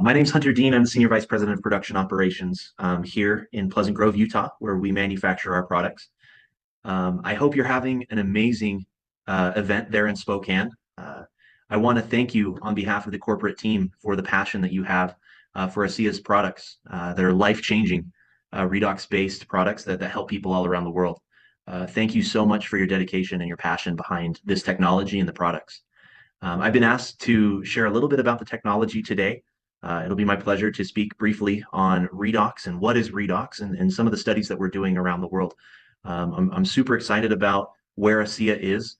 My name's Hunter Dean. I'm the Senior Vice President of Production Operations here in Pleasant Grove, Utah, where we manufacture our products. I hope you're having an amazing event there in Spokane. I want to thank you on behalf of the corporate team for the passion that you have for ASEA's products that are life-changing, redox-based products that help people all around the world. Thank you so much for your dedication and your passion behind this technology and the products. I've been asked to share a little bit about the technology today. It'll be my pleasure to speak briefly on redox and what is redox and some of the studies that we're doing around the world. I'm super excited about where ASEA is.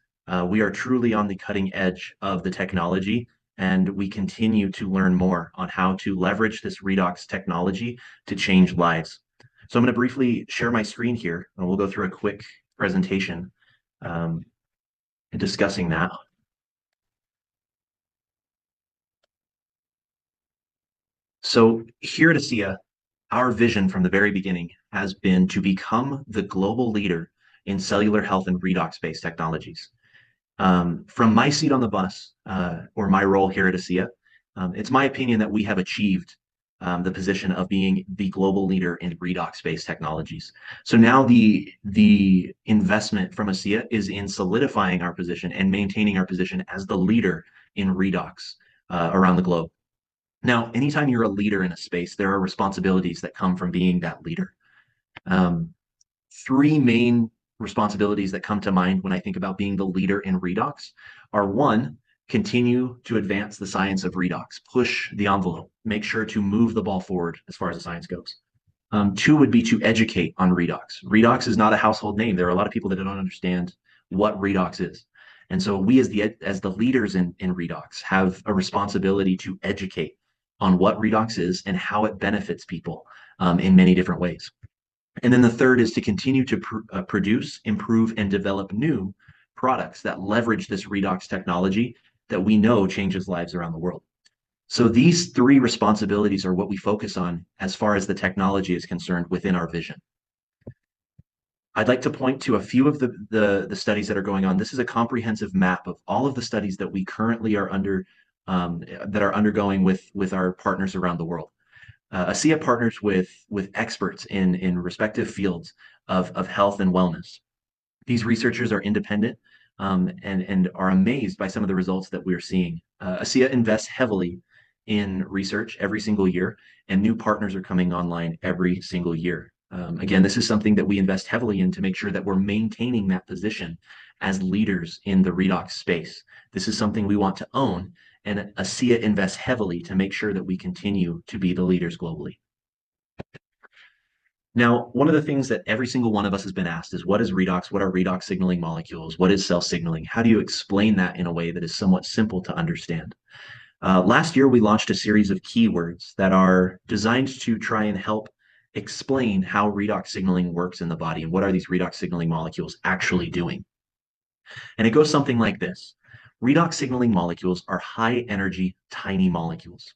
We are truly on the cutting edge of the technology, and we continue to learn more on how to leverage this redox technology to change lives. So I'm going to briefly share my screen here, and we'll go through a quick presentation um, discussing that. So here at ASEA, our vision from the very beginning has been to become the global leader in cellular health and redox-based technologies. From my seat on the bus, or my role here at ASEA, it's my opinion that we have achieved the position of being the global leader in redox-based technologies. So now the investment from ASEA is in solidifying our position and maintaining our position as the leader in redox around the globe. Now, anytime you're a leader in a space, there are responsibilities that come from being that leader. Um, Three main responsibilities that come to mind when I think about being the leader in redox are: one, continue to advance the science of redox, push the envelope, make sure to move the ball forward as far as the science goes. Two would be to educate on redox. Redox is not a household name. There are a lot of people that don't understand what redox is. And so we as the leaders in redox have a responsibility to educate on what redox is and how it benefits people in many different ways. And then the third is to continue to produce, improve, and develop new products that leverage this redox technology that we know changes lives around the world. So these three responsibilities are what we focus on as far as the technology is concerned within our vision. I'd like to point to a few of the studies that are going on. This is a comprehensive map of all of the studies that we currently are undergoing with our partners around the world. ASEA partners with experts in respective fields of health and wellness. These researchers are independent and are amazed by some of the results that we're seeing. ASEA invests heavily in research every single year, and new partners are coming online every single year. Again, this is something that we invest heavily in to make sure that we're maintaining that position as leaders in the redox space. This is something we want to own, and ASEA invests heavily to make sure that we continue to be the leaders globally. Now, one of the things that every single one of us has been asked is, what is redox? What are redox signaling molecules? What is cell signaling? How do you explain that in a way that is somewhat simple to understand? Last year, we launched a series of keywords that are designed to try and help explain how redox signaling works in the body and what are these redox signaling molecules actually doing. And it goes something like this. Redox signaling molecules are high energy, tiny molecules.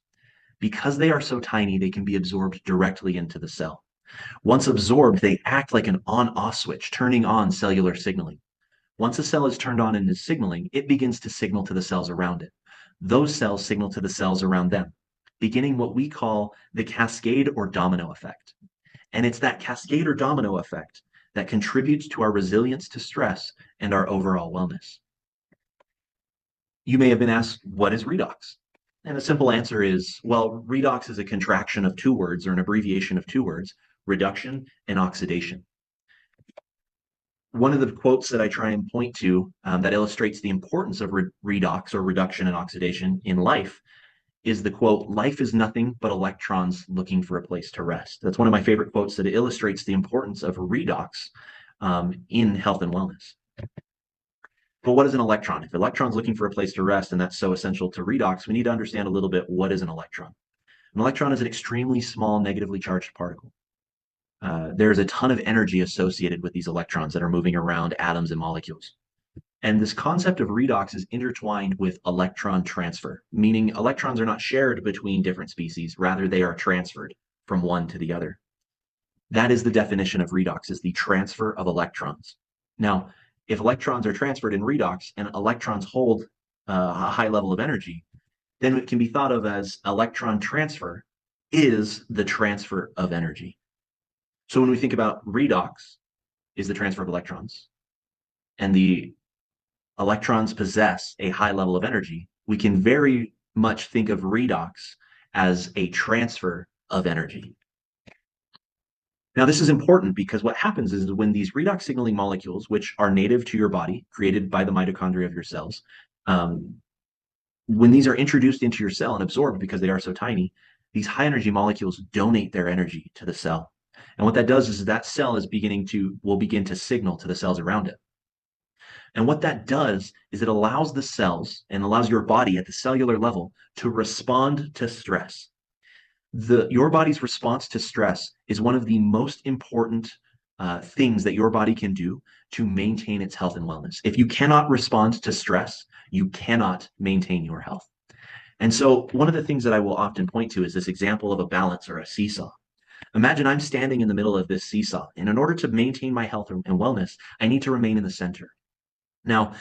Because they are so tiny, they can be absorbed directly into the cell. Once absorbed, they act like an on-off switch, turning on cellular signaling. Once a cell is turned on and is signaling, it begins to signal to the cells around it. Those cells signal to the cells around them, beginning what we call the cascade or domino effect. And it's that cascade or domino effect that contributes to our resilience to stress and our overall wellness. You may have been asked, what is redox? And the simple answer is, well, redox is a contraction of two words or an abbreviation of two words: reduction and oxidation. One of the quotes that I try and point to that illustrates the importance of redox or reduction and oxidation in life is the quote, "Life is nothing but electrons looking for a place to rest." That's one of my favorite quotes that illustrates the importance of redox in health and wellness. But what is an electron? If electron's looking for a place to rest, and that's so essential to redox, we need to understand a little bit what is an electron. An electron is an extremely small negatively charged particle. There's a ton of energy associated with these electrons that are moving around atoms and molecules. And this concept of redox is intertwined with electron transfer, meaning electrons are not shared between different species, rather they are transferred from one to the other. That is the definition of redox, is the transfer of electrons. Now, if electrons are transferred in redox and electrons hold a high level of energy, then it can be thought of as electron transfer is the transfer of energy. So when we think about redox is the transfer of electrons, and the electrons possess a high level of energy, we can very much think of redox as a transfer of energy. Now, this is important because what happens is when these redox signaling molecules, which are native to your body, created by the mitochondria of your cells, um, when these are introduced into your cell and absorbed because they are so tiny, these high energy molecules donate their energy to the cell. And what that does is that cell will begin to signal to the cells around it. And what that does is it allows the cells and allows your body at the cellular level to respond to stress. Your body's response to stress is one of the most important things that your body can do to maintain its health and wellness. If you cannot respond to stress, you cannot maintain your health. And so one of the things that I will often point to is this example of a balance or a seesaw. Imagine I'm standing in the middle of this seesaw, and in order to maintain my health and wellness, I need to remain in the center. Now,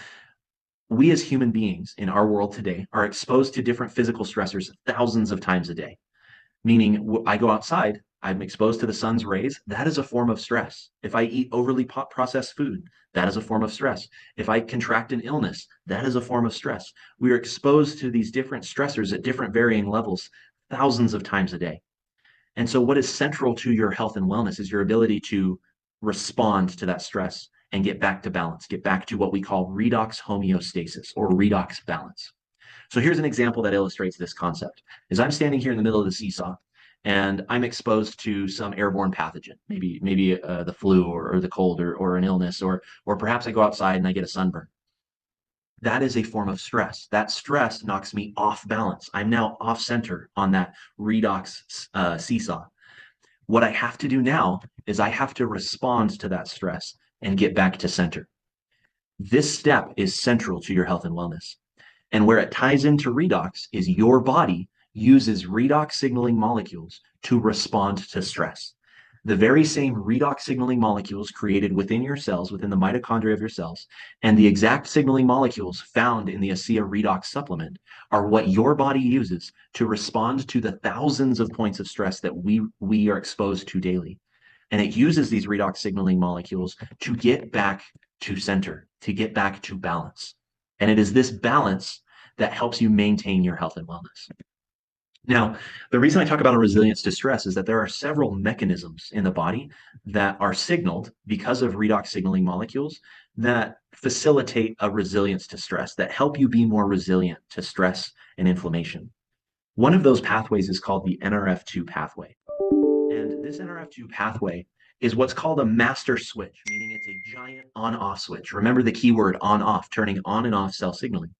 we as human beings in our world today are exposed to different physical stressors thousands of times a day. Meaning, I go outside, I'm exposed to the sun's rays. That is a form of stress. If I eat overly processed food, that is a form of stress. If I contract an illness, that is a form of stress. We are exposed to these different stressors at different varying levels thousands of times a day. And so, what is central to your health and wellness is your ability to respond to that stress and get back to balance, get back to what we call redox homeostasis or redox balance. So here's an example that illustrates this concept. Is I'm standing here in the middle of the seesaw and I'm exposed to some airborne pathogen, maybe the flu or the cold or an illness, or perhaps I go outside and I get a sunburn. That is a form of stress. That stress knocks me off balance. I'm now off center on that redox seesaw. What I have to do now is I have to respond to that stress and get back to center. This step is central to your health and wellness. And where it ties into redox is your body uses redox signaling molecules to respond to stress. The very same redox signaling molecules created within your cells, within the mitochondria of your cells, and the exact signaling molecules found in the ASEA Redox supplement are what your body uses to respond to the thousands of points of stress that we are exposed to daily. And it uses these redox signaling molecules to get back to center, to get back to balance. And it is this balance that helps you maintain your health and wellness. Now, the reason I talk about a resilience to stress is that there are several mechanisms in the body that are signaled because of redox signaling molecules that facilitate a resilience to stress, that help you be more resilient to stress and inflammation. One of those pathways is called the NRF2 pathway. And this NRF2 pathway is what's called a master switch, meaning it's a giant on-off switch. Remember the keyword on-off, turning on and off cell signaling.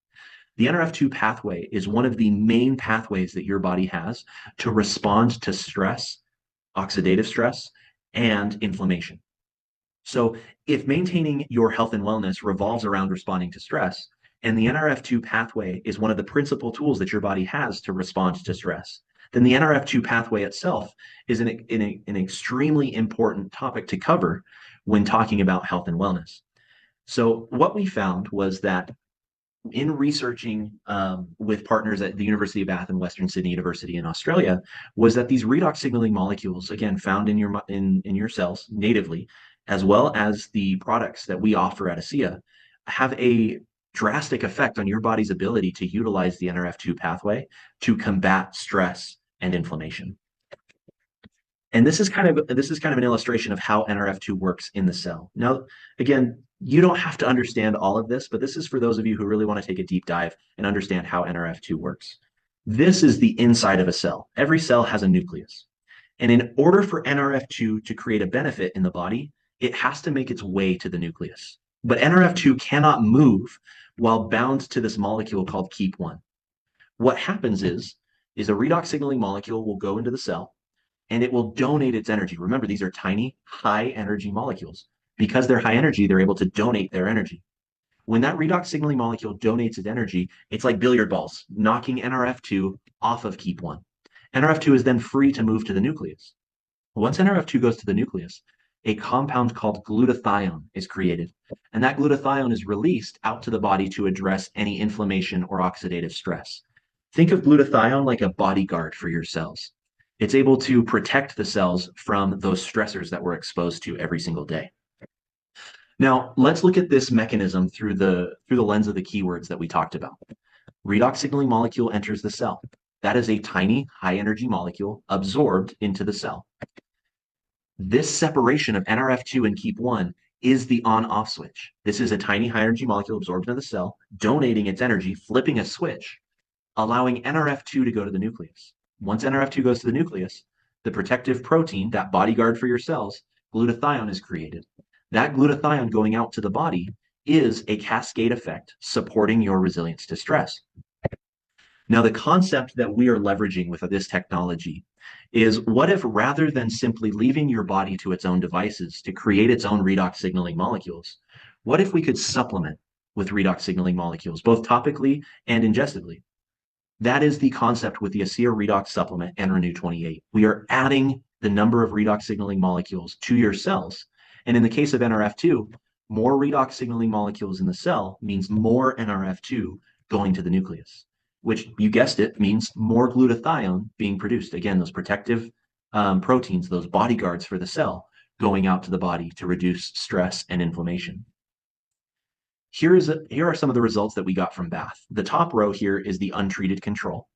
The NRF2 pathway is one of the main pathways that your body has to respond to stress, oxidative stress, and inflammation. So if maintaining your health and wellness revolves around responding to stress, and the NRF2 pathway is one of the principal tools that your body has to respond to stress, then the NRF2 pathway itself is an extremely important topic to cover when talking about health and wellness. So what we found was that in researching with partners at the University of Bath and Western Sydney University in Australia, was that these redox signaling molecules, again, found in your cells natively, as well as the products that we offer at ASEA, have a drastic effect on your body's ability to utilize the NRF2 pathway to combat stress and inflammation. And this is kind of an illustration of how NRF2 works in the cell. Now, again, you don't have to understand all of this, but this is for those of you who really want to take a deep dive and understand how NRF2 works. This is the inside of a cell. Every cell has a nucleus. And in order for NRF2 to create a benefit in the body, it has to make its way to the nucleus. But NRF2 cannot move while bound to this molecule called KEAP1. What happens is a redox signaling molecule will go into the cell, and it will donate its energy. Remember, these are tiny, high energy molecules. Because they're high energy, they're able to donate their energy. When that redox signaling molecule donates its energy, it's like billiard balls, knocking NRF2 off of KEAP1. NRF2 is then free to move to the nucleus. Once NRF2 goes to the nucleus, a compound called glutathione is created. And that glutathione is released out to the body to address any inflammation or oxidative stress. Think of glutathione like a bodyguard for your cells. It's able to protect the cells from those stressors that we're exposed to every single day. Now, let's look at this mechanism through the lens of the keywords that we talked about. Redox signaling molecule enters the cell. That is a tiny, high energy molecule absorbed into the cell. This separation of NRF2 and KEAP1 is the on-off switch. This is a tiny, high energy molecule absorbed into the cell, donating its energy, flipping a switch, allowing NRF2 to go to the nucleus. Once NRF2 goes to the nucleus, the protective protein, that bodyguard for your cells, glutathione, is created. That glutathione going out to the body is a cascade effect supporting your resilience to stress. Now, the concept that we are leveraging with this technology is, what if rather than simply leaving your body to its own devices to create its own redox signaling molecules, what if we could supplement with redox signaling molecules, both topically and ingestively? That is the concept with the ASEA Redox Supplement and Renew 28. We are adding the number of redox signaling molecules to your cells. And in the case of NRF2, more redox signaling molecules in the cell means more NRF2 going to the nucleus, which, you guessed it, means more glutathione being produced. Again, those protective proteins, those bodyguards for the cell, going out to the body to reduce stress and inflammation. Here are some of the results that we got from Bath. The top row here is the untreated control.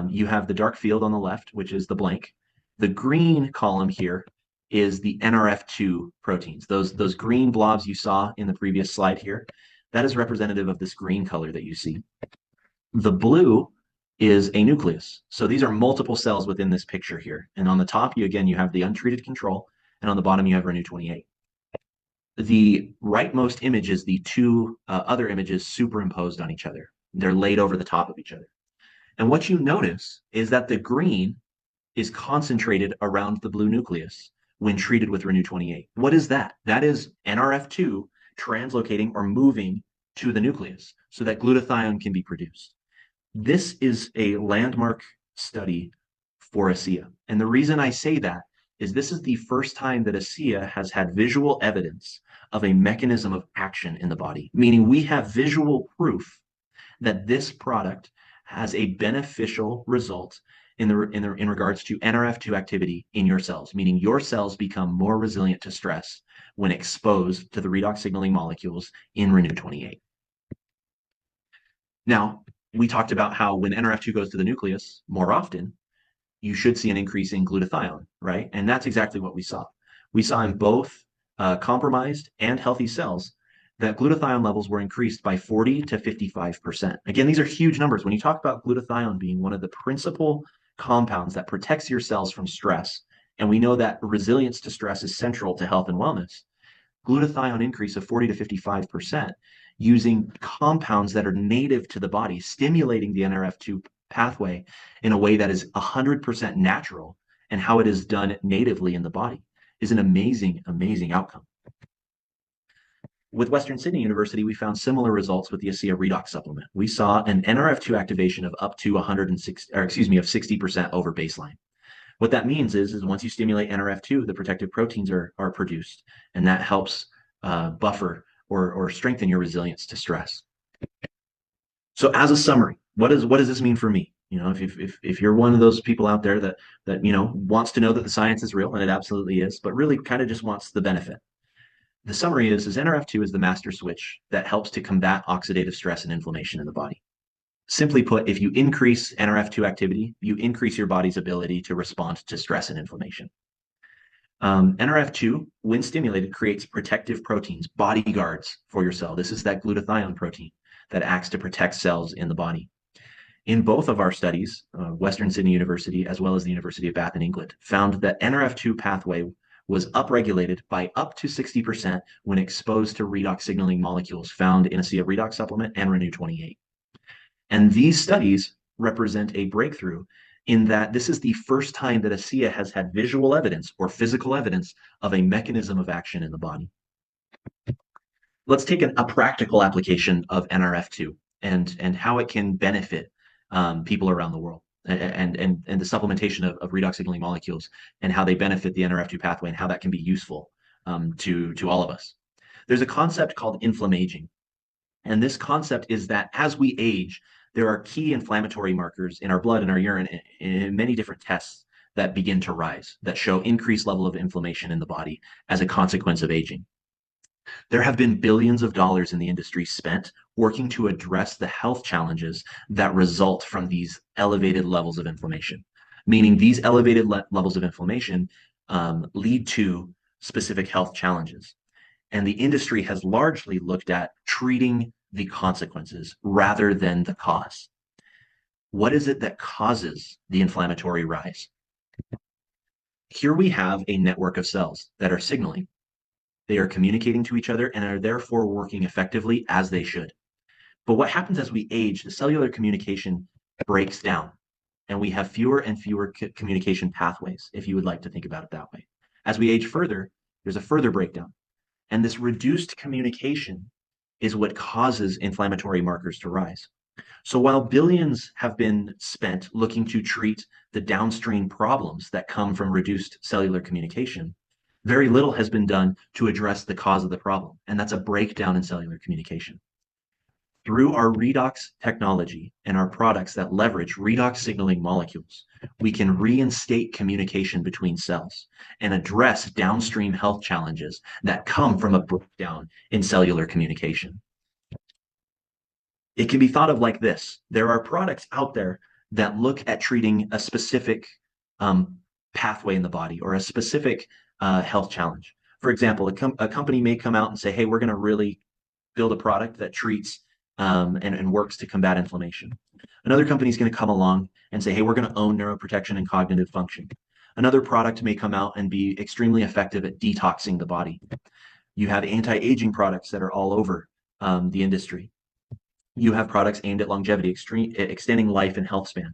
You have the dark field on the left, which is the blank. The green column here is the NRF2 proteins. Those green blobs you saw in the previous slide here, that is representative of this green color that you see. The blue is a nucleus. So these are multiple cells within this picture here. And on the top, you have the untreated control, and on the bottom, you have Renew 28. The rightmost image is the two other images superimposed on each other. They're laid over the top of each other. And what you notice is that the green is concentrated around the blue nucleus when treated with Renew 28. What is that? That is NRF2 translocating or moving to the nucleus so that glutathione can be produced. This is a landmark study for ASEA. And the reason I say that is this is the first time that ASEA has had visual evidence of a mechanism of action in the body, meaning we have visual proof that this product has a beneficial result in regards to NRF2 activity in your cells, meaning your cells become more resilient to stress when exposed to the redox signaling molecules in Renew 28. Now, we talked about how when NRF2 goes to the nucleus more often, you should see an increase in glutathione, right? And that's exactly what we saw. We saw in both compromised and healthy cells that glutathione levels were increased by 40 to 55%. Again, these are huge numbers. When you talk about glutathione being one of the principal compounds that protects your cells from stress, and we know that resilience to stress is central to health and wellness, glutathione increase of 40 to 55% using compounds that are native to the body, stimulating the NRF2 pathway in a way that is 100% natural, and how it is done natively in the body is an amazing, amazing outcome. With Western Sydney University, we found similar results with the ASEA Redox supplement. We saw an NRF2 activation of up to 60% over baseline. What that means is once you stimulate NRF2, the protective proteins are produced, and that helps buffer or strengthen your resilience to stress. So as a summary, what does this mean for me? If you're one of those people out there that wants to know that the science is real, and it absolutely is, but really kind of just wants the benefit. The summary is NRF2 is the master switch that helps to combat oxidative stress and inflammation in the body. Simply put, if you increase NRF2 activity, you increase your body's ability to respond to stress and inflammation. NRF2, when stimulated, creates protective proteins, bodyguards for your cell. This is that glutathione protein that acts to protect cells in the body. In both of our studies, Western Sydney University as well as the University of Bath in England, found that NRF2 pathway was upregulated by up to 60% when exposed to redox signaling molecules found in ASEA Redox supplement and Renew 28. And these studies represent a breakthrough in that this is the first time that ASEA has had visual evidence or physical evidence of a mechanism of action in the body. Let's take a practical application of NRF2 and how it can benefit people around the world, and the supplementation of redox signaling molecules and how they benefit the NRF2 pathway and how that can be useful to all of us. There's a concept called inflammaging. And this concept is that as we age, there are key inflammatory markers in our blood and our urine in many different tests that begin to rise, that show increased level of inflammation in the body as a consequence of aging. There have been billions of dollars in the industry spent working to address the health challenges that result from these elevated levels of inflammation, meaning these elevated levels of inflammation lead to specific health challenges. And the industry has largely looked at treating the consequences rather than the cause. What is it that causes the inflammatory rise? Here we have a network of cells that are signaling. They are communicating to each other and are therefore working effectively as they should. But what happens as we age, the cellular communication breaks down and we have fewer and fewer communication pathways, if you would like to think about it that way. As we age further, there's a further breakdown. And this reduced communication is what causes inflammatory markers to rise. So while billions have been spent looking to treat the downstream problems that come from reduced cellular communication, very little has been done to address the cause of the problem, and that's a breakdown in cellular communication. Through our redox technology and our products that leverage redox signaling molecules, we can reinstate communication between cells and address downstream health challenges that come from a breakdown in cellular communication. It can be thought of like this. There are products out there that look at treating a specific pathway in the body or a specific health challenge. For example, a company may come out and say, hey, we're going to really build a product that treats and works to combat inflammation. Another company is going to come along and say, hey, we're going to own neuroprotection and cognitive function. Another product may come out and be extremely effective at detoxing the body. You have anti-aging products that are all over the industry. You have products aimed at longevity, extending life and health span.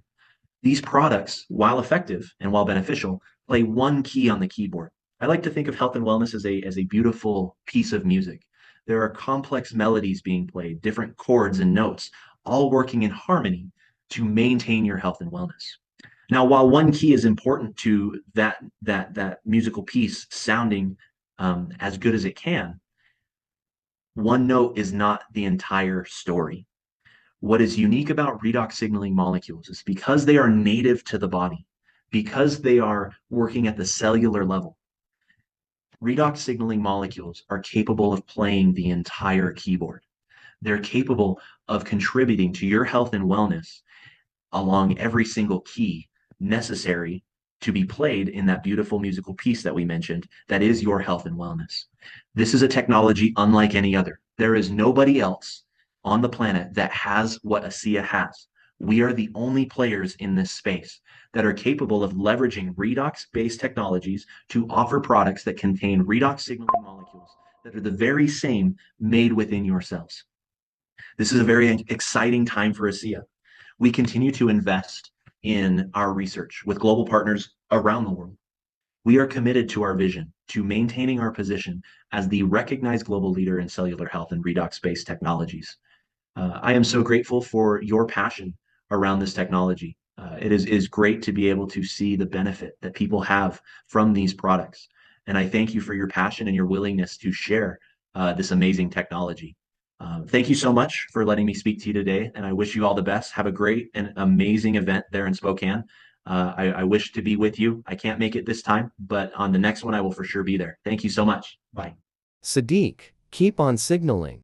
These products, while effective and while beneficial, play one key on the keyboard. I like to think of health and wellness as a beautiful piece of music. There are complex melodies being played, different chords and notes, all working in harmony to maintain your health and wellness. Now, while one key is important to that musical piece sounding as good as it can, one note is not the entire story. What is unique about redox signaling molecules is because they are native to the body, because they are working at the cellular level, redox signaling molecules are capable of playing the entire keyboard. They're capable of contributing to your health and wellness along every single key necessary to be played in that beautiful musical piece that we mentioned that is your health and wellness. This is a technology unlike any other. There is nobody else on the planet that has what ASEA has. We are the only players in this space that are capable of leveraging redox-based technologies to offer products that contain redox signaling molecules that are the very same made within your cells. This is a very exciting time for ASEA. We continue to invest in our research with global partners around the world. We are committed to our vision, to maintaining our position as the recognized global leader in cellular health and redox-based technologies. I am so grateful for your passion around this technology. It is great to be able to see the benefit that people have from these products. And I thank you for your passion and your willingness to share this amazing technology. Thank you so much for letting me speak to you today, and I wish you all the best. Have a great and amazing event there in Spokane. I wish to be with you. I can't make it this time, but on the next one, I will for sure be there. Thank you so much. Bye. Sadiq, keep on signaling.